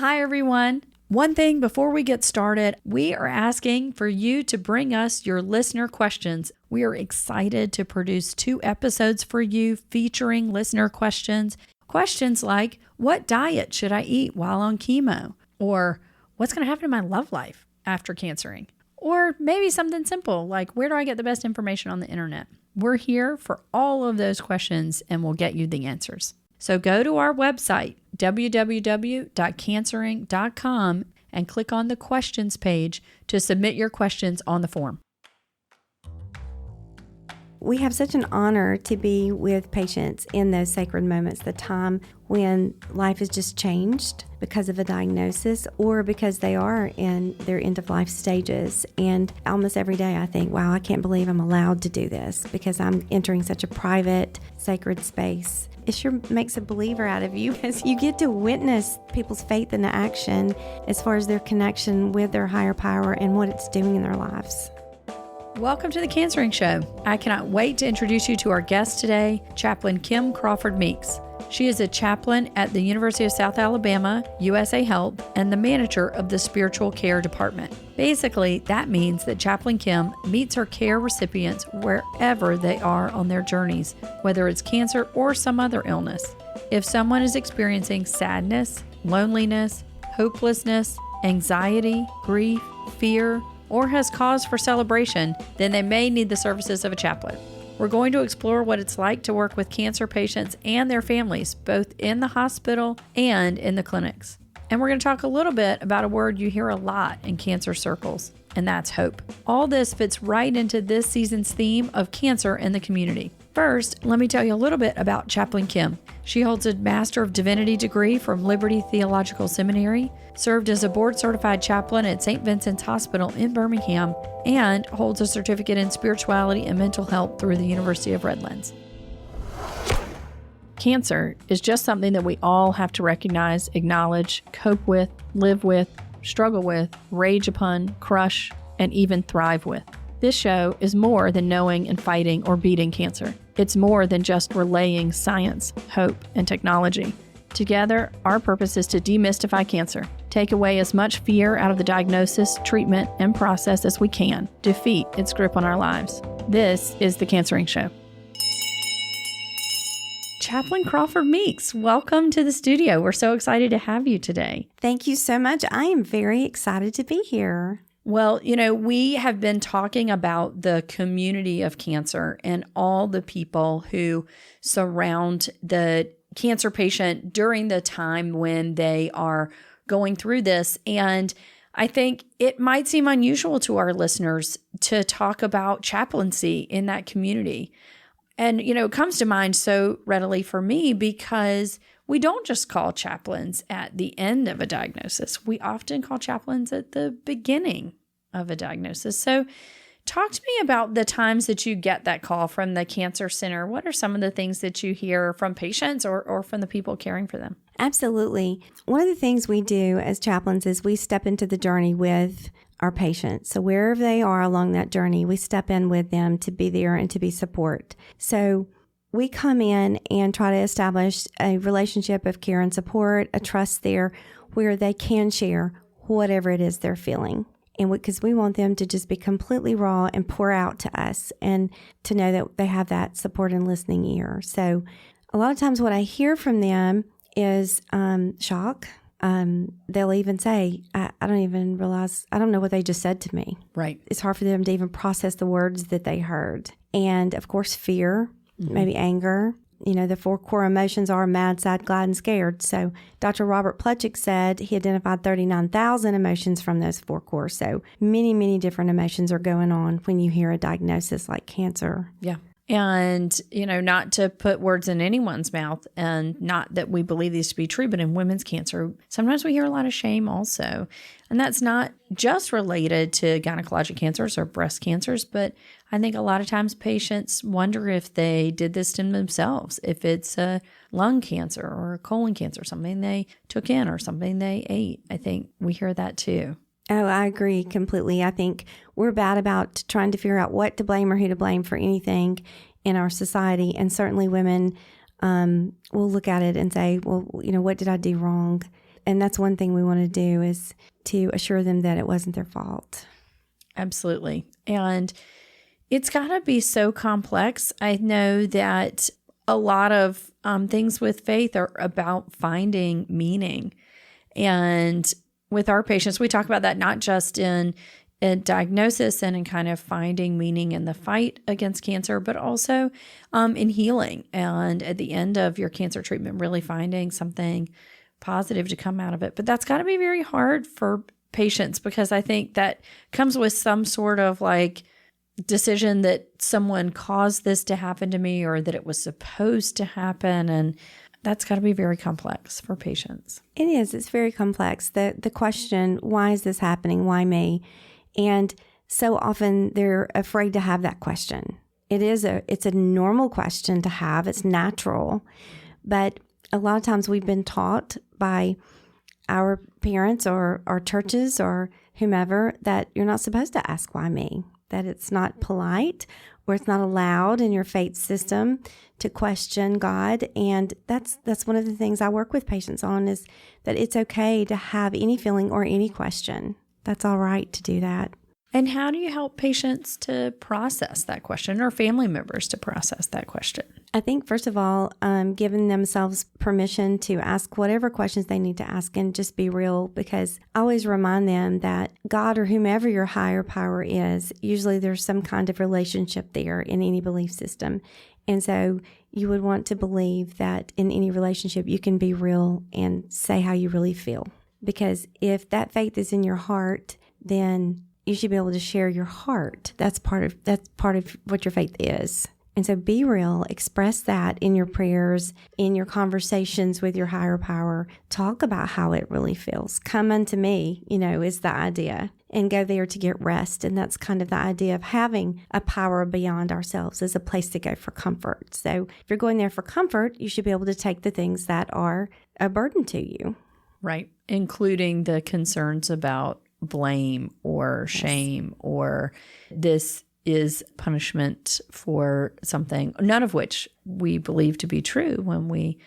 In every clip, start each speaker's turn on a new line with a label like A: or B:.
A: Hi, everyone. One thing before we get started, we are asking for you to bring us your listener questions. We are excited to produce 2 episodes for you featuring listener questions. Questions like, what diet should I eat while on chemo? Or what's going to happen to my love life after cancering? Or maybe something simple like, where do I get the best information on the internet? We're here for all of those questions and we'll get you the answers. So go to our website, www.cancering.com, and click on the questions page to submit your questions on the form.
B: We have such an honor to be with patients in those sacred moments, the time when life has just changed because of a diagnosis or because they are in their end-of-life stages. And almost every day I think, wow, I can't believe I'm allowed to do this because I'm entering such a private, sacred space. It sure makes a believer out of you as you get to witness people's faith in action as far as their connection with their higher power and what it's doing in their lives.
A: Welcome to the Cancering Show. I cannot wait to introduce you to our guest today, Chaplain Kim Crawford Meeks. She is a chaplain at the University of South Alabama, USA Health, and the manager of the Spiritual Care Department. Basically, that means that Chaplain Kim meets her care recipients wherever they are on their journeys, whether it's cancer or some other illness. If someone is experiencing sadness, loneliness, hopelessness, anxiety, grief, fear, or has cause for celebration, then they may need the services of a chaplain. We're going to explore what it's like to work with cancer patients and their families, both in the hospital and in the clinics. And we're going to talk a little bit about a word you hear a lot in cancer circles, and that's hope. All this fits right into this season's theme of cancer in the community. First, let me tell you a little bit about Chaplain Kim. She holds a Master of Divinity degree from Liberty Theological Seminary, served as a board-certified chaplain at St. Vincent's Hospital in Birmingham, and holds a certificate in spirituality and mental health through the University of Redlands. Cancer is just something that we all have to recognize, acknowledge, cope with, live with, struggle with, rage upon, crush, and even thrive with. This show is more than knowing and fighting or beating cancer. It's more than just relaying science, hope, and technology. Together, our purpose is to demystify cancer, take away as much fear out of the diagnosis, treatment, and process as we can, defeat its grip on our lives. This is The Cancering Show. Chaplain Crawford Meeks, welcome to the studio. We're so excited to have you today.
B: Thank you so much. I am very excited to be here.
A: Well, we have been talking about the community of cancer and all the people who surround the cancer patient during the time when they are going through this. And I think it might seem unusual to our listeners to talk about chaplaincy in that community. And, it comes to mind so readily for me because we don't just call chaplains at the end of a diagnosis. We often call chaplains at the beginning of a diagnosis. So talk to me about the times that you get that call from the cancer center. What are some of the things that you hear from patients or from the people caring for them?
B: Absolutely. One of the things we do as chaplains is we step into the journey with our patients. So wherever they are along that journey, we step in with them to be there and to be support. So we come in and try to establish a relationship of care and support, a trust there where they can share whatever it is they're feeling. And because we want them to just be completely raw and pour out to us and to know that they have that support and listening ear. So a lot of times what I hear from them is shock. They'll even say, I don't know what they just said to me.
A: Right.
B: It's hard for them to even process the words that they heard. And of course, fear, maybe anger. The 4 core emotions are mad, sad, glad, and scared. So Dr. Robert Plutchik said he identified 39,000 emotions from those 4 cores. So many, many different emotions are going on when you hear a diagnosis like cancer.
A: Yeah. And, not to put words in anyone's mouth, and not that we believe these to be true, but in women's cancer, sometimes we hear a lot of shame also. And that's not just related to gynecologic cancers or breast cancers, but I think a lot of times patients wonder if they did this to themselves, if it's a lung cancer or a colon cancer, something they took in or something they ate. I think we hear that too.
B: Oh, I agree completely. I think we're bad about trying to figure out what to blame or who to blame for anything in our society. And certainly women will look at it and say, well, what did I do wrong? And that's one thing we want to do, is to assure them that it wasn't their fault.
A: Absolutely. And it's got to be so complex. I know that a lot of things with faith are about finding meaning. And with our patients, we talk about that not just in diagnosis and in kind of finding meaning in the fight against cancer, but also in healing. And at the end of your cancer treatment, really finding something positive to come out of it. But that's got to be very hard for patients, because I think that comes with some sort of like decision that someone caused this to happen to me, or that it was supposed to happen. And that's got to be very complex for patients.
B: It is. It's very complex. The question, why is this happening? Why me? And so often they're afraid to have that question. It's a normal question to have. It's natural. But a lot of times we've been taught by our parents or our churches or whomever that you're not supposed to ask why me, that it's not polite or it's not allowed in your faith system to question God. And that's one of the things I work with patients on, is that it's okay to have any feeling or any question. That's all right to do that.
A: And how do you help patients to process that question, or family members to process that question?
B: I think, first of all, giving themselves permission to ask whatever questions they need to ask, and just be real, because I always remind them that God, or whomever your higher power is, usually there's some kind of relationship there in any belief system. And so you would want to believe that in any relationship you can be real and say how you really feel. Because if that faith is in your heart, then you should be able to share your heart. That's part of what your faith is. And so be real, express that in your prayers, in your conversations with your higher power. Talk about how it really feels. Come unto me, is the idea. And go there to get rest. And that's kind of the idea of having a power beyond ourselves, as a place to go for comfort. So if you're going there for comfort, you should be able to take the things that are a burden to you.
A: Right. Including the concerns about blame or shame, or this is punishment for something, none of which we believe to be true when we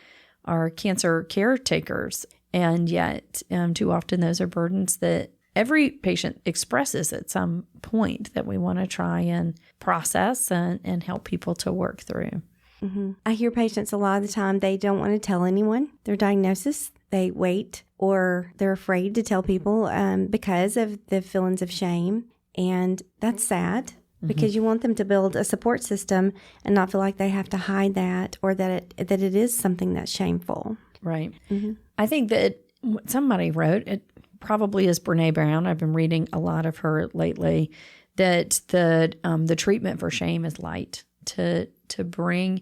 A: are cancer caretakers. And yet, too often those are burdens that every patient expresses at some point, that we want to try and process and help people to work through.
B: Mm-hmm. I hear patients a lot of the time, they don't want to tell anyone their diagnosis. They wait, or they're afraid to tell people because of the feelings of shame. And that's sad, because you want them to build a support system and not feel like they have to hide that, or that it is something that's shameful.
A: Right. Mm-hmm. I think that somebody wrote, it probably is Brene Brown, I've been reading a lot of her lately, that the treatment for shame is light, to bring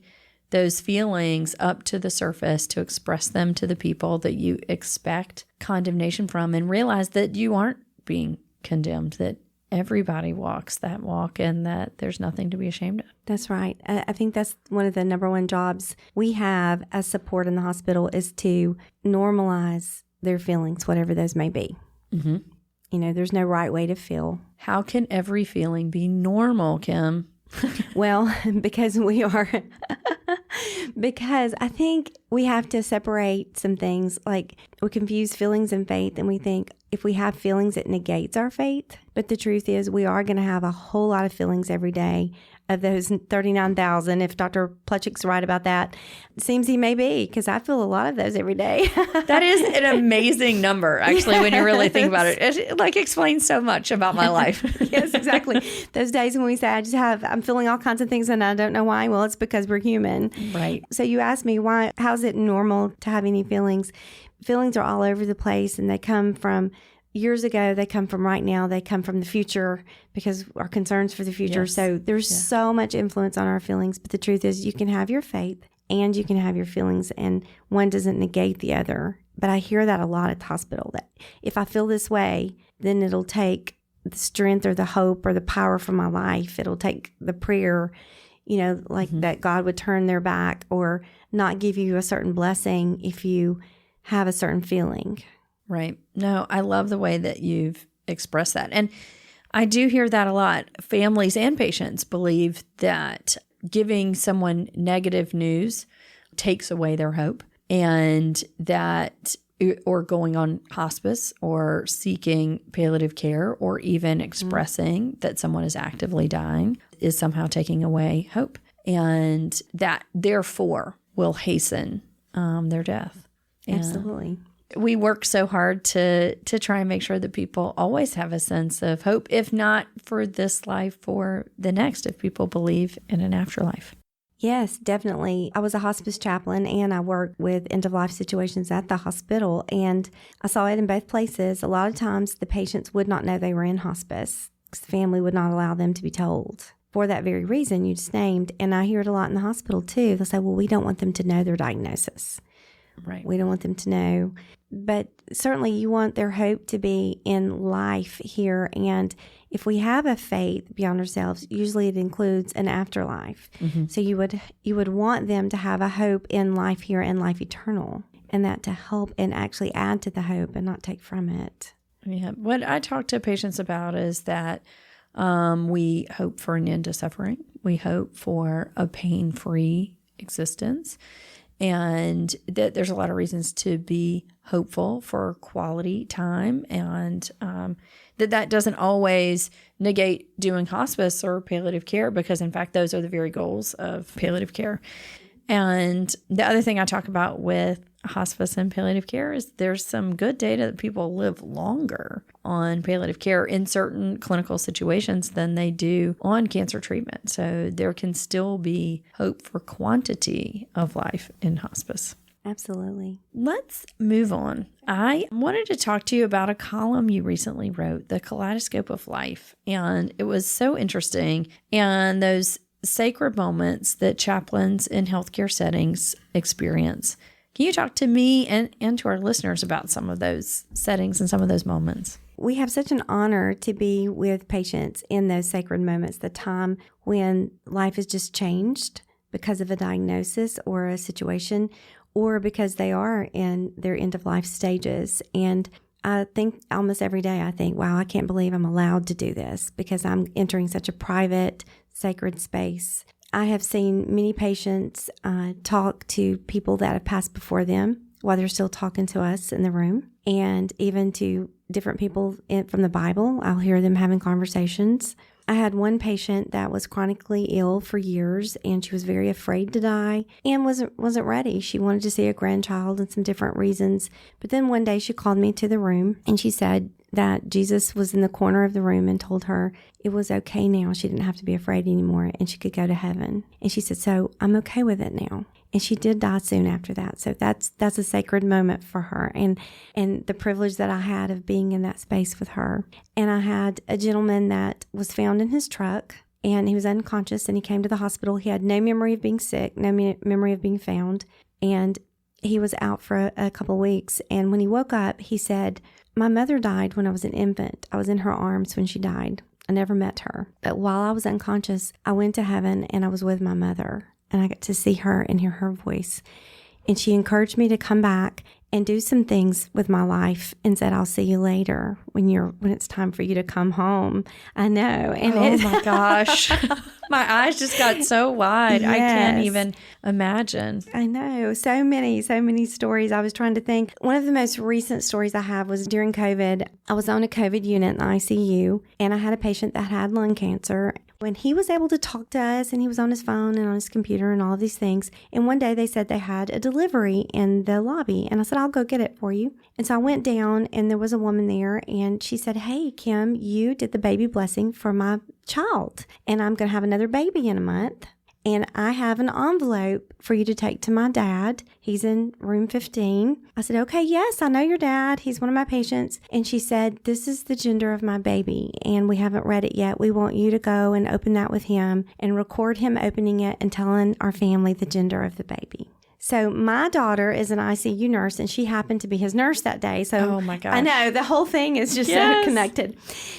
A: those feelings up to the surface, to express them to the people that you expect condemnation from, and realize that you aren't being condemned, that everybody walks that walk, and that there's nothing to be ashamed of.
B: That's right. I think that's one of the number one jobs we have as support in the hospital, is to normalize their feelings, whatever those may be. Mm-hmm. There's no right way to feel.
A: How can every feeling be normal, Kim?
B: Well, because I think we have to separate some things. Like, we confuse feelings and faith, and we think if we have feelings, it negates our faith. But the truth is, we are going to have a whole lot of feelings every day. Of those 39,000, if Dr. Plutchik's right about that, it seems he may be, because I feel a lot of those every day.
A: That is an amazing number, actually, yes. When you really think about it. It explains so much about my life.
B: Yes, exactly. Those days when we say, I'm feeling all kinds of things and I don't know why. Well, it's because we're human.
A: Right.
B: So you asked me, how's it normal to have any feelings? Feelings are all over the place, and they come from years ago, they come from right now, they come from the future, because our concerns for the future. Yes. So there's so much influence on our feelings. But the truth is, you can have your faith and you can have your feelings, and one doesn't negate the other. But I hear that a lot at the hospital, that if I feel this way, then it'll take the strength or the hope or the power from my life. It'll take the prayer, that God would turn their back or not give you a certain blessing if you have a certain feeling.
A: Right. No, I love the way that you've expressed that. And I do hear that a lot. Families and patients believe that giving someone negative news takes away their hope, and that or going on hospice or seeking palliative care or even expressing that someone is actively dying is somehow taking away hope. And that therefore will hasten their death.
B: Absolutely.
A: We work so hard to try and make sure that people always have a sense of hope, if not for this life, for the next, if people believe in an afterlife.
B: Yes, definitely. I was a hospice chaplain and I worked with end-of-life situations at the hospital, and I saw it in both places. A lot of times the patients would not know they were in hospice because the family would not allow them to be told for that very reason you just named. And I hear it a lot in the hospital too. They'll say, well, we don't want them to know their diagnosis.
A: Right.
B: We don't want them to know. But certainly you want their hope to be in life here. And if we have a faith beyond ourselves, usually it includes an afterlife. Mm-hmm. So you would want them to have a hope in life here and life eternal, and that to help and actually add to the hope and not take from it.
A: Yeah. What I talk to patients about is that we hope for an end to suffering. We hope for a pain-free existence. And that there's a lot of reasons to be hopeful for quality time, and that doesn't always negate doing hospice or palliative care, because in fact those are the very goals of palliative care. And the other thing I talk about with hospice and palliative care is there's some good data that people live longer on palliative care in certain clinical situations than they do on cancer treatment. So there can still be hope for quantity of life in hospice.
B: Absolutely.
A: Let's move on. I wanted to talk to you about a column you recently wrote, The Kaleidoscope of Life. And it was so interesting. And those sacred moments that chaplains in healthcare settings experience. Can you talk to me and to our listeners about some of those settings and some of those moments?
B: We have such an honor to be with patients in those sacred moments, the time when life has just changed because of a diagnosis or a situation, or because they are in their end-of-life stages. And I think almost every day I think, wow, I can't believe I'm allowed to do this because I'm entering such a private, sacred space. I have seen many patients talk to people that have passed before them while they're still talking to us in the room, and even to different people from the Bible. I'll hear them having conversations. I had one patient that was chronically ill for years, and she was very afraid to die and wasn't ready. She wanted to see a grandchild and some different reasons. But then one day she called me to the room and she said that Jesus was in the corner of the room and told her it was okay now. She didn't have to be afraid anymore and she could go to heaven. And she said, so I'm okay with it now. And she did die soon after that. So that's a sacred moment for her, and the privilege that I had of being in that space with her. And I had a gentleman that was found in his truck, and he was unconscious, and he came to the hospital. He had no memory of being sick, no memory of being found, and he was out for a couple of weeks. And when he woke up, he said, my mother died when I was an infant. I was in her arms when she died. I never met her. But while I was unconscious, I went to heaven, and I was with my mother. And I got to see her and hear her voice. And she encouraged me to come back and do some things with my life, and said, I'll see you later when it's time for you to come home. I know. And
A: oh my gosh. My eyes just got so wide. Yes. I can't even imagine.
B: I know. So many stories. I was trying to think. One of the most recent stories I have was during COVID. I was on a COVID unit in the ICU, and I had a patient that had lung cancer. When he was able to talk to us, and he was on his phone and on his computer and all of these things. And one day they said they had a delivery in the lobby. And I said, I'll go get it for you. And so I went down, and there was a woman there, and she said, hey, Kim, you did the baby blessing for my child, and I'm going to have another baby in a month. And I have an envelope for you to take to my dad. He's in room 15. I said, okay, yes, I know your dad. He's one of my patients. And she said, this is the gender of my baby, and we haven't read it yet. We want you to go and open that with him and record him opening it and telling our family the gender of the baby. So my daughter is an ICU nurse, and she happened to be his nurse that day. So
A: oh my gosh.
B: I know the whole thing is just so connected.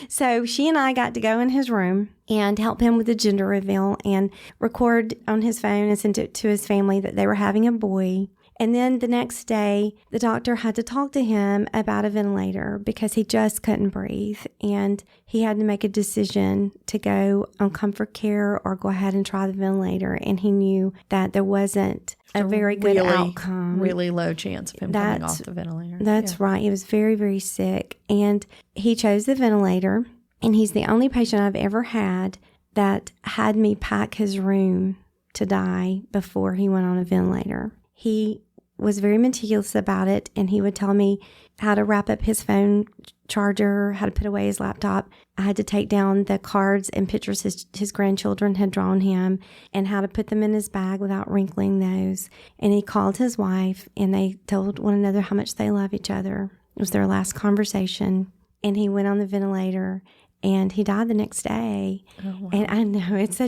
B: So she and I got to go in his room and help him with the gender reveal and record on his phone and send it to his family that they were having a boy. And then the next day, the doctor had to talk to him about a ventilator because he just couldn't breathe. And he had to make a decision to go on comfort care or go ahead and try the ventilator. And he knew that there wasn't a very good outcome.
A: Really low chance of him coming off the ventilator.
B: That's right. He was very, very sick. And he chose the ventilator. And he's the only patient I've ever had that had me pack his room to die before he went on a ventilator. He was very meticulous about it, and he would tell me how to wrap up his phone charger, how to put away his laptop. I had to take down the cards and pictures his grandchildren had drawn him and how to put them in his bag without wrinkling those. And he called his wife, and they told one another how much they love each other. It was their last conversation, and he went on the ventilator. And he died the next day. Oh, wow. And I know it's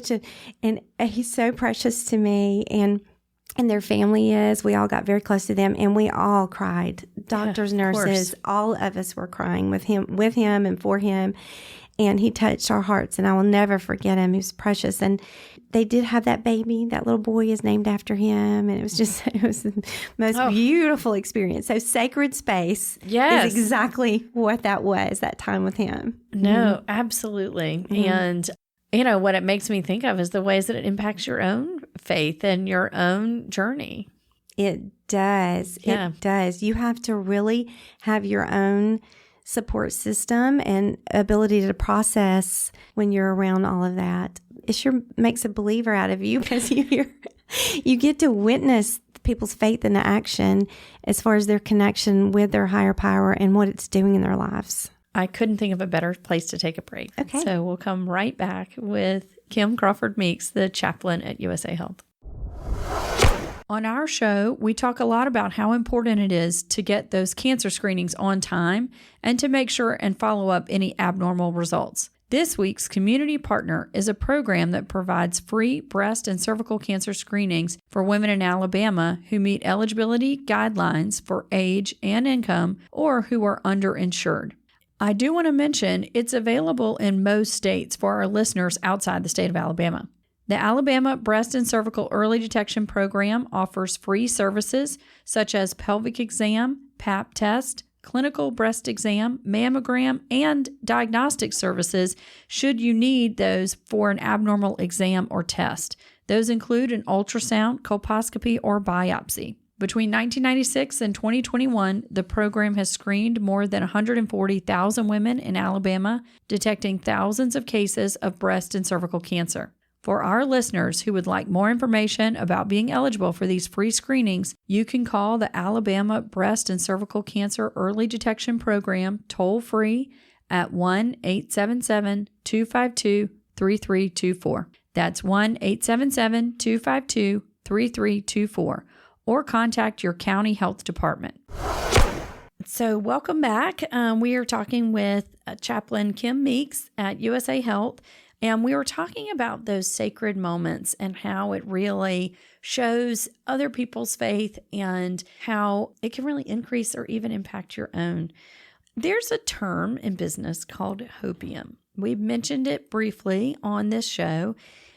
B: and he's so precious to me, and their family is. We all got very close to them, and we all cried. Doctors, nurses, all of us were crying with him and for him. And he touched our hearts, and I will never forget him. He was precious. And they did have that baby. That little boy is named after him. And it was the most beautiful experience. So sacred space is exactly what that was, that time with him.
A: No, absolutely. And, what it makes me think of is the ways that it impacts your own faith and your own journey.
B: It does. Yeah. It does. You have to really have your own support system and ability to process when you're around all of that. It sure makes a believer out of you because you get to witness people's faith in action as far as their connection with their higher power and what it's doing in their lives.
A: I couldn't think of a better place to take a break.
B: Okay.
A: So we'll come right back with Kim Crawford Meeks, the chaplain at USA Health. On our show, we talk a lot about how important it is to get those cancer screenings on time and to make sure and follow up any abnormal results. This week's community partner is a program that provides free breast and cervical cancer screenings for women in Alabama who meet eligibility guidelines for age and income or who are underinsured. I do want to mention it's available in most states for our listeners outside the state of Alabama. The Alabama Breast and Cervical Early Detection Program offers free services such as pelvic exam, Pap test, clinical breast exam, mammogram, and diagnostic services should you need those for an abnormal exam or test. Those include an ultrasound, colposcopy, or biopsy. Between 1996 and 2021, the program has screened more than 140,000 women in Alabama, detecting thousands of cases of breast and cervical cancer. For our listeners who would like more information about being eligible for these free screenings, you can call the Alabama Breast and Cervical Cancer Early Detection Program toll-free at 1-877-252-3324. That's 1-877-252-3324. Or contact your county health department. So welcome back. We are talking with Chaplain Kim Meeks at USA Health. And we were talking about those sacred moments and how it really shows other people's faith and how it can really increase or even impact your own. There's a term in business called hopium. We've mentioned it briefly on this show,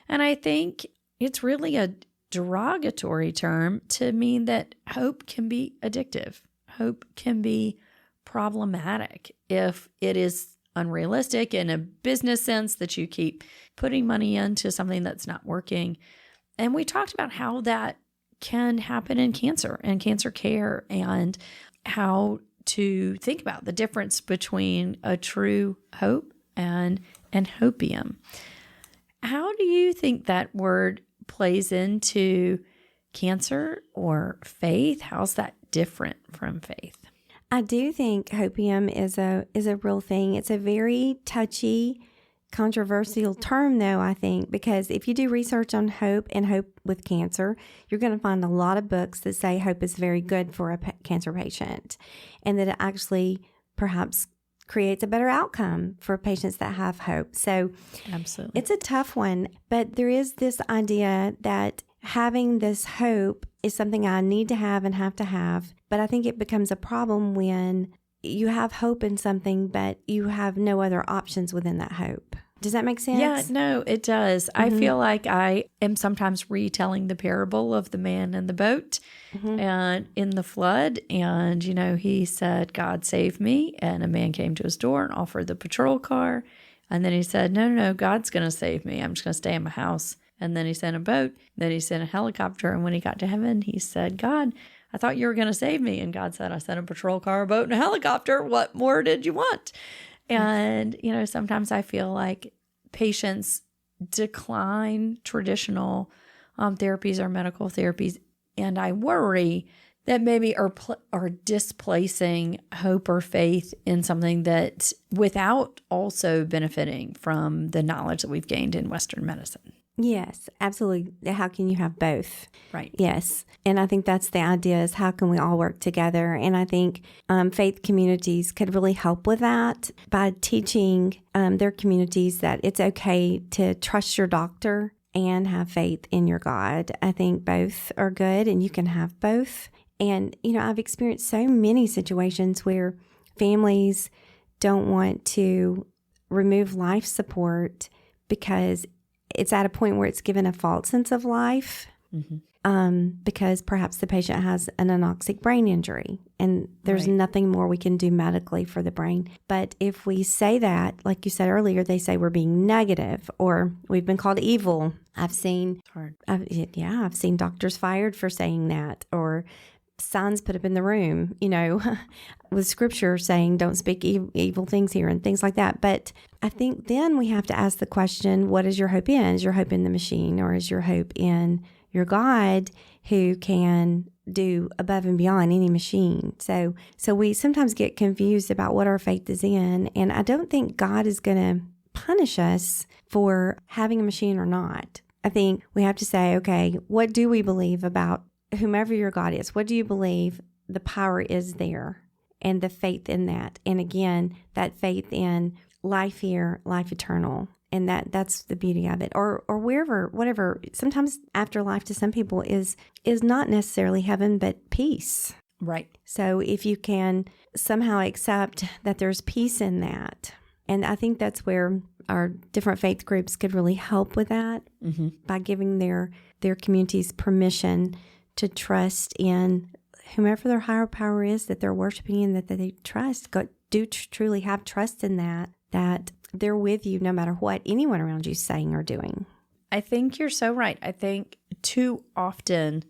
A: and I think it's really a derogatory term to mean that hope can be addictive. Hope can be problematic if it is unrealistic in a business sense that you keep putting money into something that's not working. And we talked about how that can happen in cancer and cancer care and how to think about the difference between a true hope and hopium. How do you think that word plays into cancer or faith? How's that different from faith?
B: I do think hopium is a real thing. It's a very touchy, controversial term, though, I think, because if you do research on hope and hope with cancer, you're going to find a lot of books that say hope is very good for a cancer patient and that it actually perhaps creates a better outcome for patients that have hope. So
A: absolutely,
B: it's a tough one, but there is this idea that having this hope is something I need to have and have to have. But I think it becomes a problem when you have hope in something, but you have no other options within that hope. Does that make sense?
A: Yeah, no, it does. I feel like I am sometimes retelling the parable of the man in the boat and in the flood. And, he said, God save me. And a man came to his door and offered the patrol car. And then he said, no, God's going to save me. I'm just going to stay in my house. And then he sent a boat. Then he sent a helicopter. And when he got to heaven, he said, God, I thought you were going to save me. And God said, I sent a patrol car, a boat, and a helicopter. What more did you want? And, sometimes I feel like patients decline traditional therapies or medical therapies. And I worry that maybe are displacing hope or faith in something that without also benefiting from the knowledge that we've gained in Western medicine.
B: Yes, absolutely. How can you have both?
A: Right.
B: Yes. And I think that's the idea, is how can we all work together? And I think faith communities could really help with that by teaching their communities that it's okay to trust your doctor and have faith in your God. I think both are good, and you can have both. And, I've experienced so many situations where families don't want to remove life support because it's at a point where it's given a false sense of life, because perhaps the patient has an anoxic brain injury and there's nothing more we can do medically for the brain. But if we say that, like you said earlier, they say we're being negative or we've been called evil. I've seen doctors fired for saying that, or signs put up in the room, with scripture saying don't speak evil things here and things like that. But I think then we have to ask the question, what is your hope in? Is your hope in the machine, or is your hope in your God who can do above and beyond any machine? So we sometimes get confused about what our faith is in. And I don't think God is going to punish us for having a machine or not. I think we have to say, okay, what do we believe about whomever your God is? What do you believe the power is there, and the faith in that? And again, that faith in life here, life eternal. And that's the beauty of it. Or wherever, whatever. Sometimes afterlife to some people is not necessarily heaven, but peace.
A: Right.
B: So if you can somehow accept that there's peace in that, and I think that's where our different faith groups could really help with that, by giving their communities permission to trust in whomever their higher power is that they're worshiping and that they trust. Truly have trust in that they're with you no matter what anyone around you is saying or doing.
A: I think you're so right. I think too often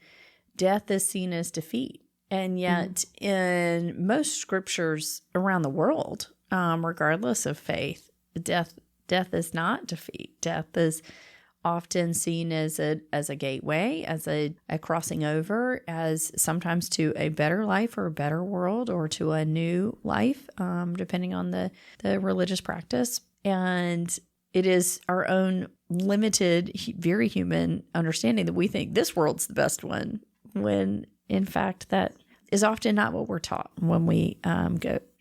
A: death is seen as defeat. And yet in most scriptures around the world, regardless of faith, death is not defeat. Death is often seen as a gateway, as a crossing over, as sometimes to a better life or a better world, or to a new life, depending on the religious practice. And it is our own limited, very human understanding that we think this world's the best one, when in fact that is often not what we're taught when we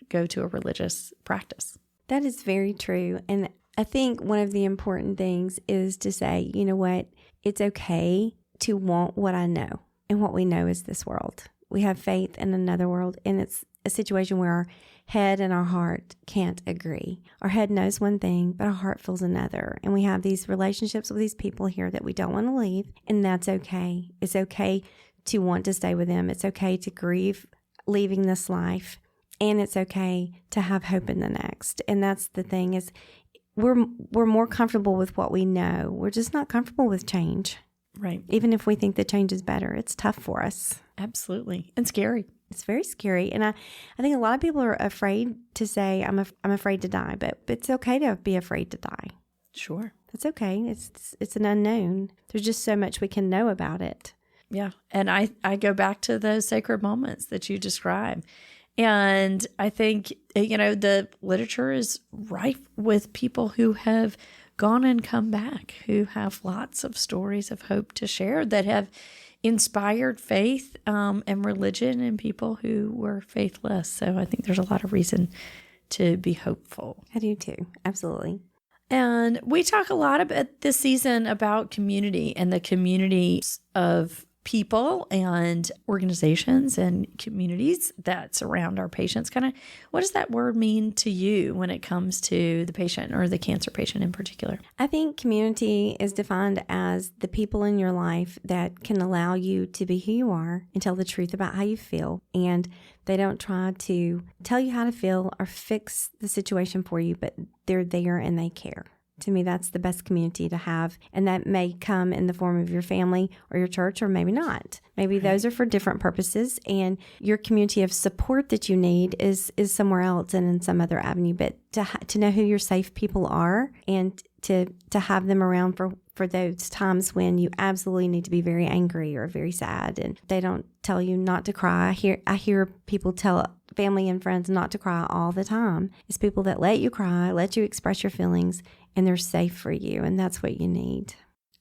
A: go to a religious practice.
B: That is very true. And I think one of the important things is to say, you know what, it's okay to want what I know. And what we know is this world. We have faith in another world, and it's a situation where our head and our heart can't agree. Our head knows one thing, but our heart feels another. And we have these relationships with these people here that we don't want to leave, and that's okay. It's okay to want to stay with them. It's okay to grieve leaving this life, and it's okay to have hope in the next. And that's the thing, is we're more comfortable with what we know. We're just not comfortable with change.
A: Right.
B: Even if we think the change is better, it's tough for us.
A: Absolutely. And scary.
B: It's very scary. And I think a lot of people are afraid to say, I'm afraid to die, but it's okay to be afraid to die.
A: Sure.
B: That's okay. It's an unknown. There's just so much we can know about it.
A: Yeah. And I go back to those sacred moments that you describe. And I think, the literature is rife with people who have gone and come back, who have lots of stories of hope to share that have inspired faith and religion in people who were faithless. So I think there's a lot of reason to be hopeful.
B: I do too. Absolutely.
A: And we talk a lot about this season about community and the communities of people and organizations and communities that surround our patients. Kind of, what does that word mean to you when it comes to the patient or the cancer patient in particular?
B: I think community is defined as the people in your life that can allow you to be who you are and tell the truth about how you feel. And they don't try to tell you how to feel or fix the situation for you, but they're there and they care. To me, that's the best community to have. And that may come in the form of your family or your church, or maybe not. Maybe those are for different purposes. And your community of support that you need is somewhere else and in some other avenue. But to know who your safe people are and to have them around for those times when you absolutely need to be very angry or very sad, and they don't tell you not to cry. I hear people tell family and friends not to cry all the time. It's people that let you cry, let you express your feelings, and they're safe for you, and that's what you need.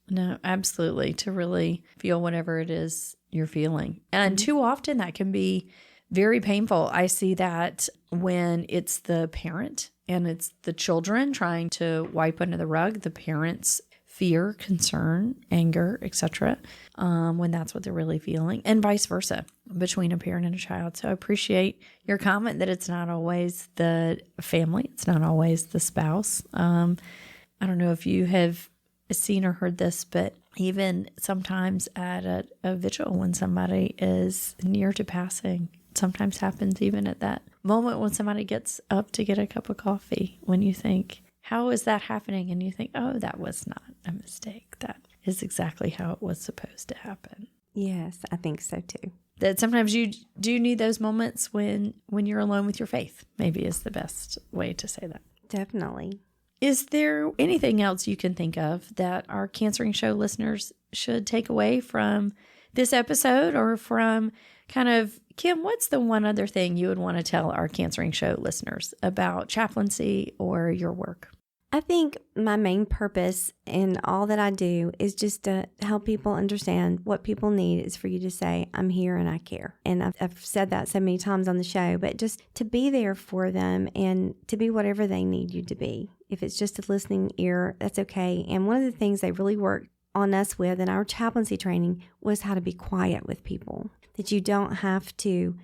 A: No, absolutely, to really feel whatever it is you're feeling. And too often that can be very painful. I see that when it's the parent and it's the children trying to wipe under the rug, the parents' fear, concern, anger, etc., when that's what they're really feeling, and vice versa between a parent and a child. So I appreciate your comment that it's not always the family, it's not always the spouse. I don't know if you have seen or heard this, but even sometimes at a vigil when somebody is near to passing, it sometimes happens even at that moment when somebody gets up to get a cup of coffee, when you think, how is that happening? And you think, oh, that was not a mistake. That is exactly how it was supposed to happen.
B: Yes, I think so too.
A: That sometimes you do need those moments when you're alone with your faith, maybe is the best way to say that.
B: Definitely.
A: Is there anything else you can think of that our Cancering Show listeners should take away from this episode, or from kind of, Kim, what's the one other thing you would want to tell our Cancering Show listeners about chaplaincy or your work?
B: I think my main purpose in all that I do is just to help people understand what people need is for you to say, I'm here and I care. And I've said that so many times on the show, but just to be there for them and to be whatever they need you to be. If it's just a listening ear, that's okay. And one of the things they really worked on us with in our chaplaincy training was how to be quiet with people, that you don't have to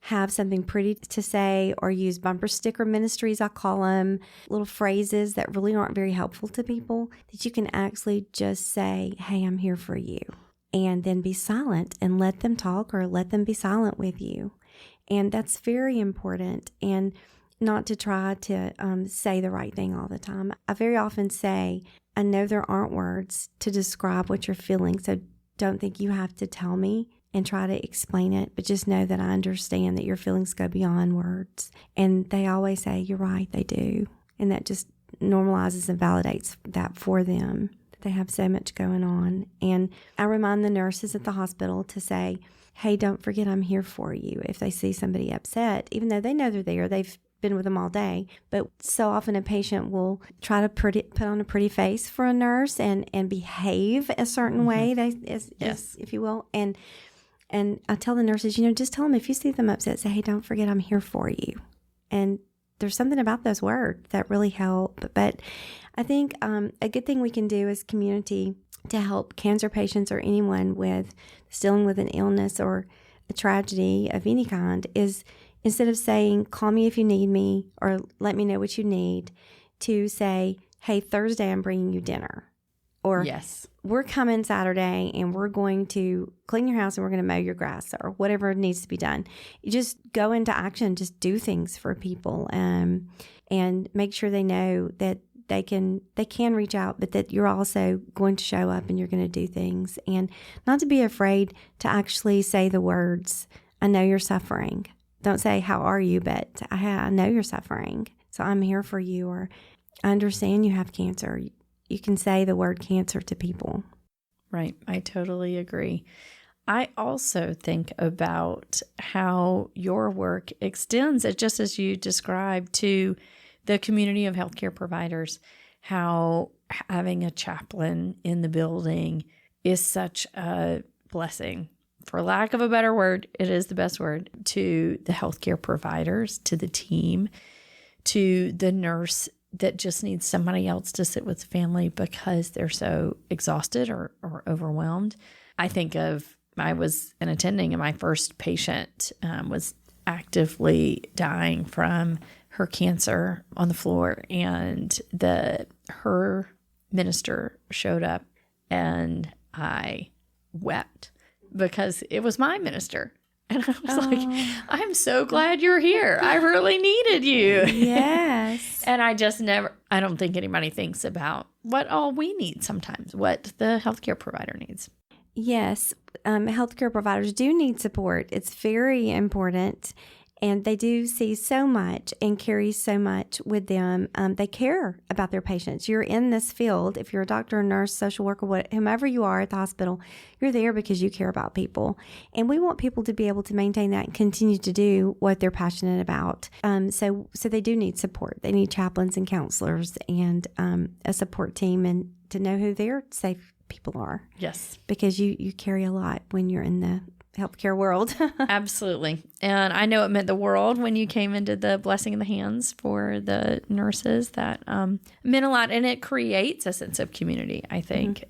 B: have something pretty to say or use bumper sticker ministries, I call them, little phrases that really aren't very helpful to people, that you can actually just say, hey, I'm here for you, and then be silent and let them talk or let them be silent with you. And that's very important, and not to try to say the right thing all the time. I very often say, I know there aren't words to describe what you're feeling, so don't think you have to tell me and try to explain it, but just know that I understand that your feelings go beyond words. And they always say, you're right, they do. And that just normalizes and validates that for them, that they have so much going on. And I remind the nurses at the hospital to say, hey, don't forget I'm here for you if they see somebody upset, even though they know they're there. They've been with them all day. But so often a patient will try to put on a pretty face for a nurse and behave a certain way, if you will. And I tell the nurses, just tell them if you see them upset, say, hey, don't forget I'm here for you. And there's something about those words that really help. But I think a good thing we can do as community to help cancer patients or anyone with dealing with an illness or a tragedy of any kind is, instead of saying, call me if you need me or let me know what you need, to say, hey, Thursday I'm bringing you dinner. Or
A: yes,
B: we're coming Saturday and we're going to clean your house and we're going to mow your grass, or whatever needs to be done. You just go into action, just do things for people, and make sure they know that they can reach out, but that you're also going to show up and you're going to do things, and not to be afraid to actually say the words, I know you're suffering. Don't say, how are you? But I know you're suffering, so I'm here for you, or I understand you have cancer. You can say the word cancer to people.
A: Right. I totally agree. I also think about how your work extends, just as you described, to the community of healthcare providers, how having a chaplain in the building is such a blessing. For lack of a better word, it is the best word, to the healthcare providers, to the team, to the nurse that just needs somebody else to sit with the family because they're so exhausted or overwhelmed. I think of I was an attending, and my first patient was actively dying from her cancer on the floor, and her minister showed up, and I wept because it was my minister. And I was like, I'm so glad you're here. I really needed you.
B: Yes.
A: And I don't think anybody thinks about what all we need sometimes, what the healthcare provider needs.
B: Yes. Healthcare providers do need support. It's very important. And they do see so much and carry so much with them. They care about their patients. You're in this field. If you're a doctor, nurse, social worker, whomever you are at the hospital, you're there because you care about people. And we want people to be able to maintain that and continue to do what they're passionate about. So they do need support. They need chaplains and counselors and a support team, and to know who their safe people are.
A: Yes.
B: Because you carry a lot when you're in the healthcare world.
A: Absolutely. And I know it meant the world when you came into the blessing in the hands for the nurses. That meant a lot. And it creates a sense of community, I think,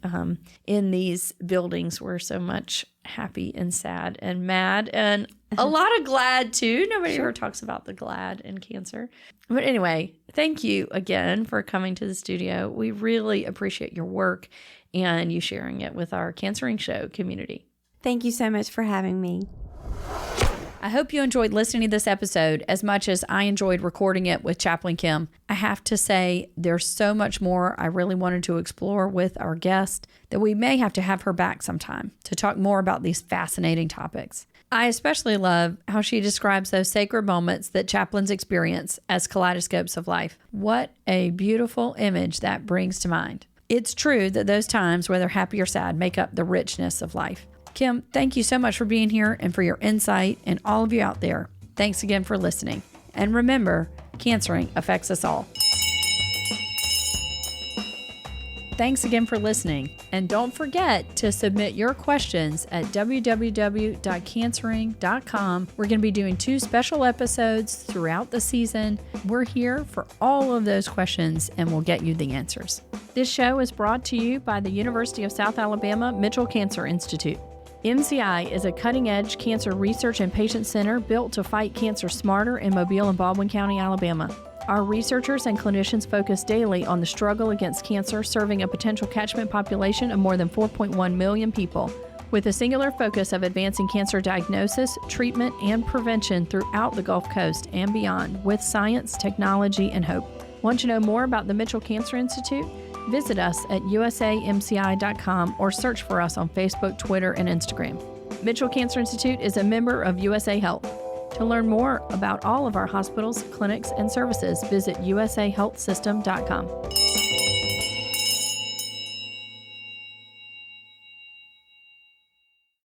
A: in these buildings. We're so much happy and sad and mad and a lot of glad, too. Nobody ever talks about the glad in cancer. But anyway, thank you again for coming to the studio. We really appreciate your work and you sharing it with our Cancering Show community.
B: Thank you so much for having me.
A: I hope you enjoyed listening to this episode as much as I enjoyed recording it with Chaplain Kim. I have to say, there's so much more I really wanted to explore with our guest that we may have to have her back sometime to talk more about these fascinating topics. I especially love how she describes those sacred moments that chaplains experience as kaleidoscopes of life. What a beautiful image that brings to mind. It's true that those times, whether happy or sad, make up the richness of life. Kim, thank you so much for being here and for your insight, and all of you out there. Thanks again for listening. And remember, cancering affects us all. Thanks again for listening. And don't forget to submit your questions at www.cancering.com. We're going to be doing 2 special episodes throughout the season. We're here for all of those questions, and we'll get you the answers. This show is brought to you by the University of South Alabama Mitchell Cancer Institute. MCI is a cutting-edge cancer research and patient center built to fight cancer smarter in Mobile and Baldwin County, Alabama. Our researchers and clinicians focus daily on the struggle against cancer, serving a potential catchment population of more than 4.1 million people, with a singular focus of advancing cancer diagnosis, treatment, and prevention throughout the Gulf Coast and beyond, with science, technology, and hope. Want to know more about the Mitchell Cancer Institute? Visit us at usamci.com or search for us on Facebook, Twitter, and Instagram. Mitchell Cancer Institute is a member of USA Health. To learn more about all of our hospitals, clinics, and services, visit usahealthsystem.com.